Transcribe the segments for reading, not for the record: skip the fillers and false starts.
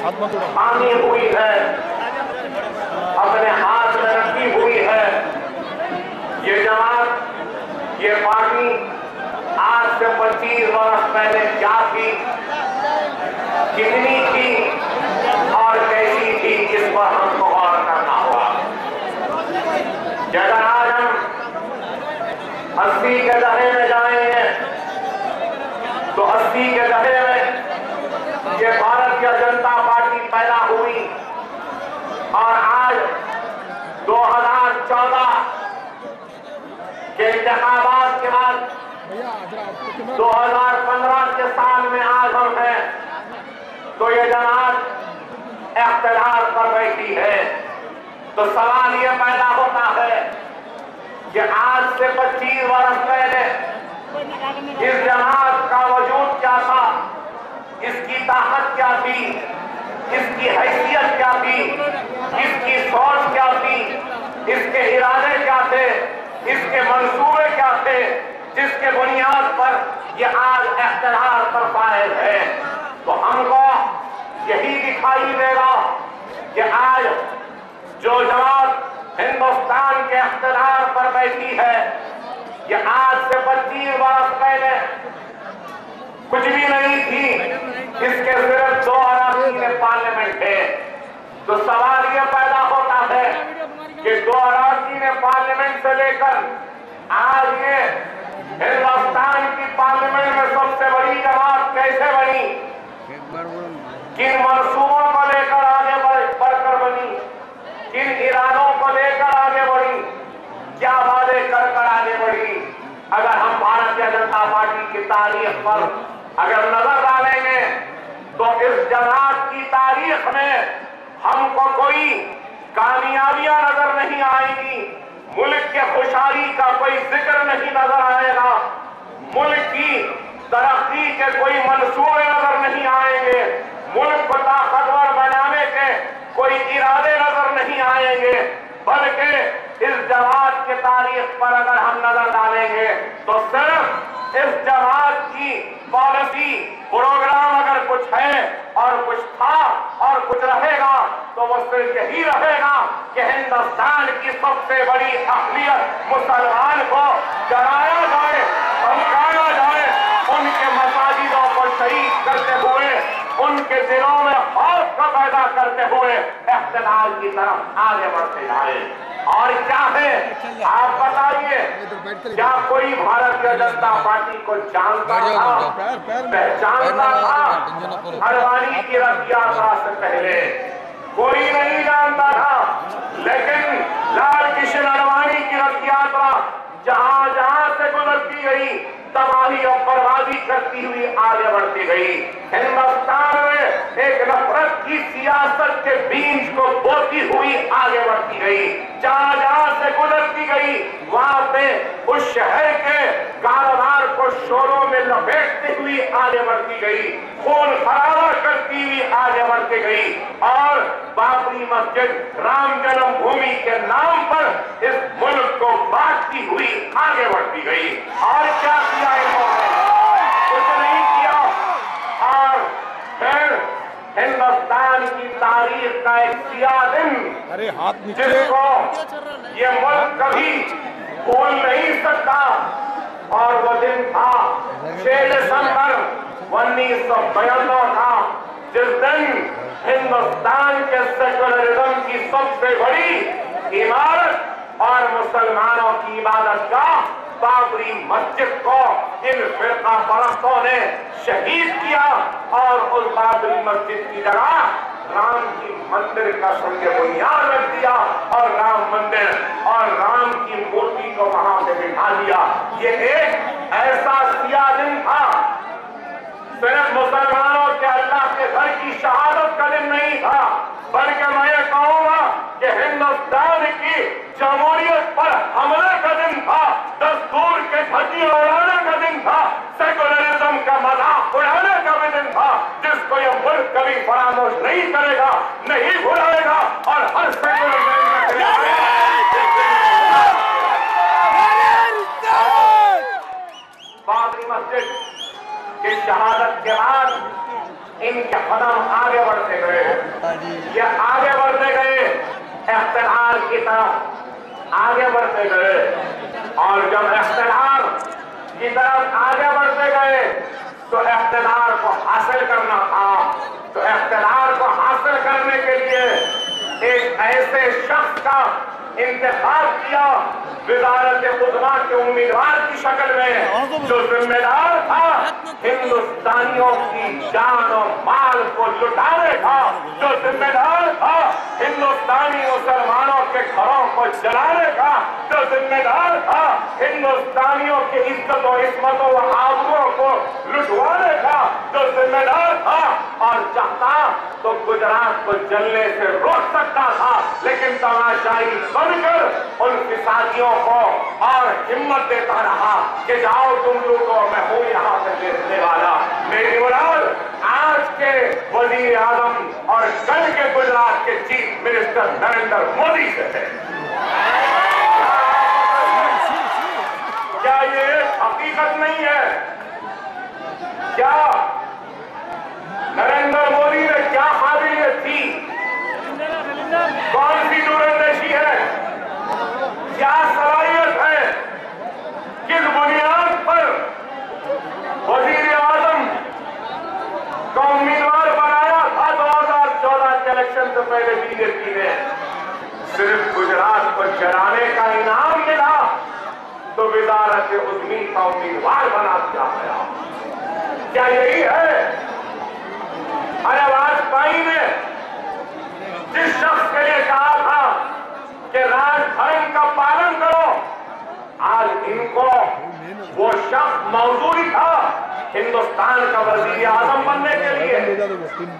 मांगी हुई है, अपने हाथ में रखी हुई है। ये जमात, ये पार्टी आज से 25 वर्ष पहले क्या थी, कितनी थी और कैसी थी, इस पर हमको गौर करना होगा। अगर आज हम 80 के दशक में जाएंगे तो 80 के दशक में ये भारतीय जनता पार्टी पैदा हुई और आज 2014 के इंतखाबात के बाद 2015 के साल में आज हम हैं, तो ये जमात इख्तियार पर बैठी है। तो सवाल ये पैदा होता है कि आज से 25 वर्ष पहले इस जमात का वजूद क्या था, इसकी ताकत क्या थी, इसकी हैसियत क्या थी, इसकी सोच क्या थी, इसके इरादे क्या थे, इसके मंसूबे क्या थे, जिसके बुनियाद पर ये आज इख्तियार पर फाइज है। तो हमको यही दिखाई देगा कि आज जो जमात हिंदुस्तान के इख्तियार पर बैठी है, ये आज से 25 वर्ष पहले कुछ भी नहीं थी, इसके सिर्फ 2 अराकीन पार्लियामेंट है। तो सवाल यह पैदा होता है कि 2 अराकीन पार्लियामेंट से लेकर आज ये हिंदुस्तान की पार्लियामेंट में सबसे बड़ी जमात कैसे बनी, किन मंसूबों को लेकर आगे बढ़कर बनी, किन इरादों को लेकर आगे बढ़ी, क्या वादे कर आगे बढ़ी। अगर हम भारतीय जनता पार्टी की तारीख पर अगर नजर डालेंगे तो इस जमात की तारीख में हमको कोई कामयाबियां नजर नहीं आएंगी, मुल्क के खुशहाली का कोई जिक्र नहीं नजर आएगा, मुल्क की तरक्की के कोई मंसूबे नजर नहीं आएंगे, मुल्क को ताकतवर बनाने के कोई इरादे नजर नहीं आएंगे। बल्कि इस जमात के तारीख पर अगर हम नजर डालेंगे तो सिर्फ इस जमात की पॉलिसी प्रोग्राम अगर कुछ है और कुछ था और कुछ रहेगा तो वो सिर्फ यही रहेगा कि हिंदुस्तान की सबसे बड़ी अक़लियत मुसलमान को डराया जाए, धमकाया जाए, उनके मसाजिदों को शहीद करते हुए, उनके दिलों में खौफ का पैदा करते हुए इख्तिलाल की तरफ आगे बढ़ते जाए। और क्या है आप बताइए, क्या कोई भारतीय जनता पार्टी को जानता था, पहचानता था? अडवाणी की रथ यात्रा से पहले कोई नहीं जानता था, लेकिन लाल कृष्ण अडवाणी की रथ यात्रा जहां जहां से गुजरती गई तबाही और बर्बादी करती हुई आगे बढ़ती गई। हिंदुस्तान में एक नफरत की सियासत के बीज को बोती हुई आगे बढ़ती गई, जहां जहां से गुजरती गई वहां पे उस शहर के कारोबार को शोरों में लपेटती हुई आगे बढ़ती गई, खून खराबा करती हुई आगे बढ़ती गई और बाबरी मस्जिद, राम जन्मभूमि के नाम पर इस मुल्क को बांटती हुई आगे बढ़ती गई। और क्या किया इन्होंने? कुछ नहीं किया। और फिर हिंदुस्तान की तारीख का एक सियाह दिन जिसको ये मुल्क कभी भूल नहीं सकता, और वो दिन था 6 दिसंबर 1992 का, जिस दिन हिंदुस्तान के सेकुलरिज्म की सबसे बड़ी इमारत और मुसलमानों की इबादत का बाबरी मस्जिद को इन फिरका परस्तों ने शहीद किया और उस बाबरी मस्जिद की जगह राम की मंदिर का संग बुनियाद रख दिया और राम मंदिर और राम की मूर्ति को वहां पे बिठा दिया। ये एक ऐसा सियाह दिन था, सिर्फ मुसलमानों के अल्लाह के घर की शहादत का दिन नहीं था, बल्कि मैं ये कहूंगा कि हिंदुस्तान की जमहूरियत पर हमले का दिन था, दस्तूर के धज्जी उड़ाने का दिन था, सेकुलरिज्म का मजाक उड़ाने का भी दिन था, जिसको यह मुल्क कभी फरामोश नहीं करेगा, नहीं भुलाएगा और हर सेकुलरिज्म बाबरी मस्जिद की शहादत के बाद इनके कदम आगे बढ़ते गए, ये आगे बढ़ते गए, इख्तिलाल की तरफ आगे बढ़ते गए। और जब इख्तिलाल की तरफ आगे बढ़ते गए तो इख्तिलाल को हासिल करना था। तो इख्तिलाल को हासिल करने के लिए एक ऐसे शख्स का इंतखाब किया वज़ारत उज़्मा के उम्मीदवार की शक्ल में, जो जिम्मेदार था हिंदुस्तानियों की जान और माल को लुटाने का, जो जिम्मेदार था हिंदुस्तानी मुसलमानों के घरों को जलाने का, जो जिम्मेदार था हिंदुस्तानियों की इज्जत और इस्मतों व आबरूओं को लुटवाने का, जो जिम्मेदार था और चाहता तो गुजरात को जलने से रोक सकता था, लेकिन तमाशाई बनकर उन फिसादियों को और हिम्मत देता रहा कि जाओ तुम लूटो, मैं हूं यहां से देखने वाला। मेरी मुराद आज के वजीर आजम और कल के गुजरात के चीफ मिनिस्टर नरेंद्र मोदी से है। क्या ये हकीकत नहीं है? क्या नरेंद्र मोदी ने क्या काबिलियत थी, कौन सी दूरंदेशी है, क्या सलाहियत है, किस बुनियाद पर वजीर आजम का उम्मीदवार बनाया था 2014 के इलेक्शन से पहले बीजेपी ने? सिर्फ गुजरात को जलाने का इनाम मिला तो वज़ारत उज़्मा का उम्मीदवार बना दिया गया। क्या यही है? अरे वाजपेयी ने जिस शख्स के लिए कहा था कि राजधर्म का पालन करो, आज इनको वो शख्स मौजूद था हिंदुस्तान का वजीर आजम बनने के लिए।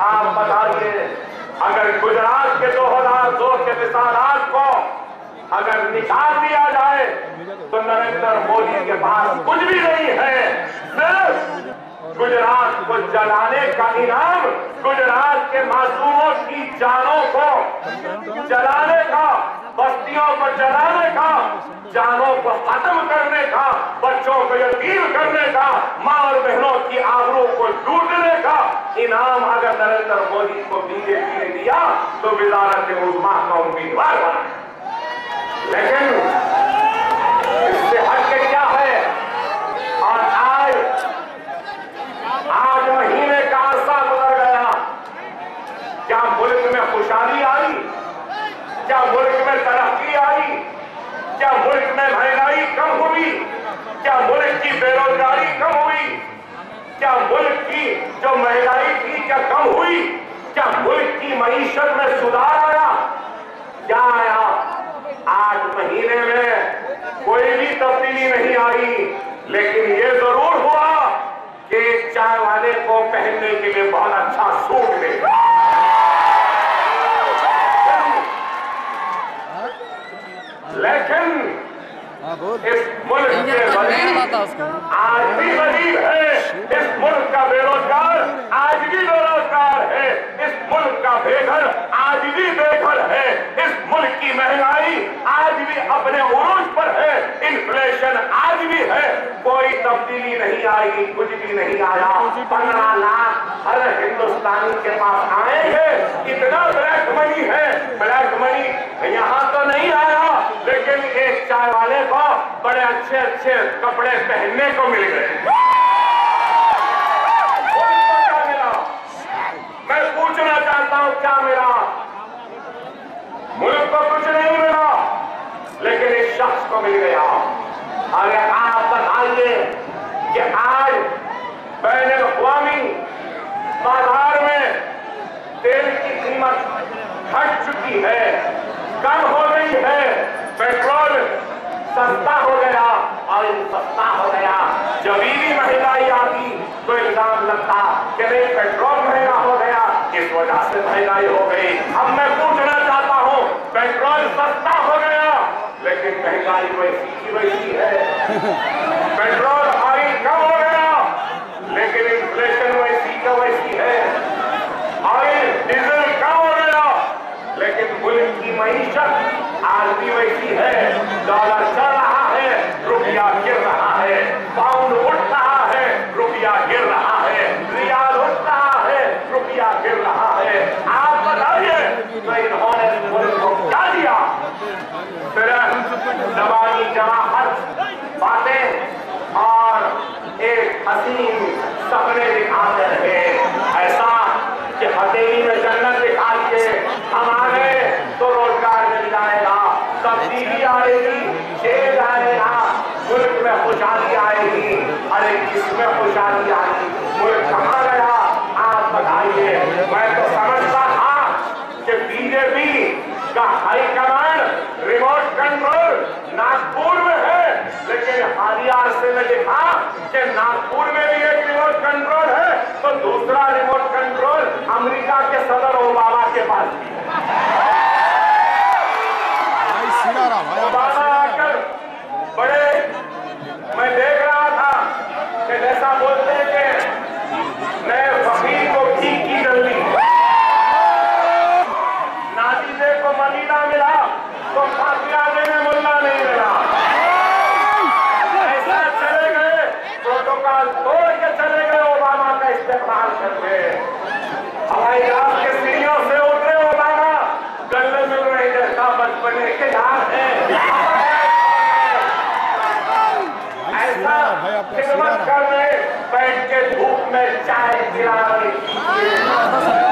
आप बताइए, अगर गुजरात के 2002 के मिसालात को अगर निकाल दिया जाए तो नरेंद्र मोदी के पास कुछ भी नहीं है। सिर्फ गुजरात को जलाने का इनाम, गुजरात के मासूमों की जानों को जलाने का, बस्तियों को जलाने का, जानों को खत्म करने का, बच्चों को यतीम करने का, मां और बहनों की आबरू को लूटने का इनाम अगर नरेंद्र मोदी को बीजेपी ने दिया तो वज़ारत उज़्मा का उम्मीदवार बना। लेकिन इससे हट के क्या है? और आज महीने का अरसा गुजर गया, क्या मुल्क में खुशहाली आई? क्या मुल्क में तरक्की आई? क्या मुल्क में महंगाई कम हुई? क्या मुल्क की बेरोजगारी कम हुई? क्या मुल्क की जो महंगाई थी क्या कम हुई? क्या मुल्क की मईशत में सुधार आया? क्या आया? 8 महीने में कोई भी तब्दीली नहीं आई, लेकिन ये जरूर हुआ कि चाय वाले को पहनने के लिए बहुत अच्छा सूट मिला। लेकिन इस मुल्क के गरीब आज भी गरीब है, इस मुल्क का बेरोजगार आज भी बेरोजगार है, इस मुल्क का बेघर आज भी बेघर है, इस मुल्क की महंगाई आज भी अपने उरूज पर है, इन्फ्लेशन आज भी है। कोई तब्दीली नहीं आएगी, कुछ भी नहीं आया। 15 लाख हर हिंदुस्तानी के पास आएंगे, इतना ब्लैक मनी है। ब्लैक मनी यहाँ तो नहीं आया, लेकिन एक चाय वाले को बड़े अच्छे अच्छे कपड़े पहनने को मिल गए। क्या मिला? मैं पूछना चाहता हूं, क्या मिला? मुल्क को कुछ नहीं मिला, लेकिन इस शख्स को मिल गया। अरे आप बताइए कि आज बैन-ए-अक़वामी बाजार में तेल की कीमत घट चुकी है, कम हो गई है, पेट्रोल सस्ता हो गया, ऑयल सस्ता हो गया। जब भी महंगाई आती तो इल्जाम लगता कि नहीं पेट्रोल महंगा हो गया, इस वजह से महंगाई हो गई। अब मैं पूछना चाहता हूं, पेट्रोल सस्ता हो गया लेकिन महंगाई वैसी की वैसी है। पेट्रोल ऑयल कम हो गया लेकिन इन्फ्लेशन वैसी का वैसी है। ऑयल डीजल कम हो गया लेकिन मुल्क की मईशत आज भी वैसी है। डॉलर चढ़ रहा है, रुपया गिर रहा है, पाउंड उठ रहा है, रुपया गिर रहा है, रियाल उठ रहा है, नवानी जवाहर बातें और एक हसीन सपने दिखाते रहे, ऐसा कि हथेली में जन्नत दिखा के हम आ गए तो रोजगार मिल जाएगा, तब्दीली आएगी, खेल आएगा, मुल्क में खुशहाली आएगी। अरे किसमें खुशहाली आएगी, मुल्क कहाँ गया आप बताइए। मैं तो समझता था कि बीजेपी का हाईकमान रिमोट कंट्रोल नागपुर में है, लेकिन हालिया अरसे में देखा कि नागपुर में भी एक रिमोट कंट्रोल है तो दूसरा रिमोट कंट्रोल अमेरिका के सदर ओबामा के पास भी है। ओबामा आकर बड़े, मैं देख रहा था कि जैसा बोलते हैं कि नए फकीर को ठीक की जल्दी, नाजीदे को मदीना मिला तो फातिहा देने मुल्ला नहीं मिला, ऐसा चले गए, प्रोटोकॉल तोड़ के चले गए, ओबामा का इस्तेमाल करके हवाई जहाज के सीढ़ियों से उतरे ओबामा, गले मिल रहे जैसा बचपने के याद है, ऐसा खिदमत कर रहे, बैठ के धूप में चाय पिला रहे।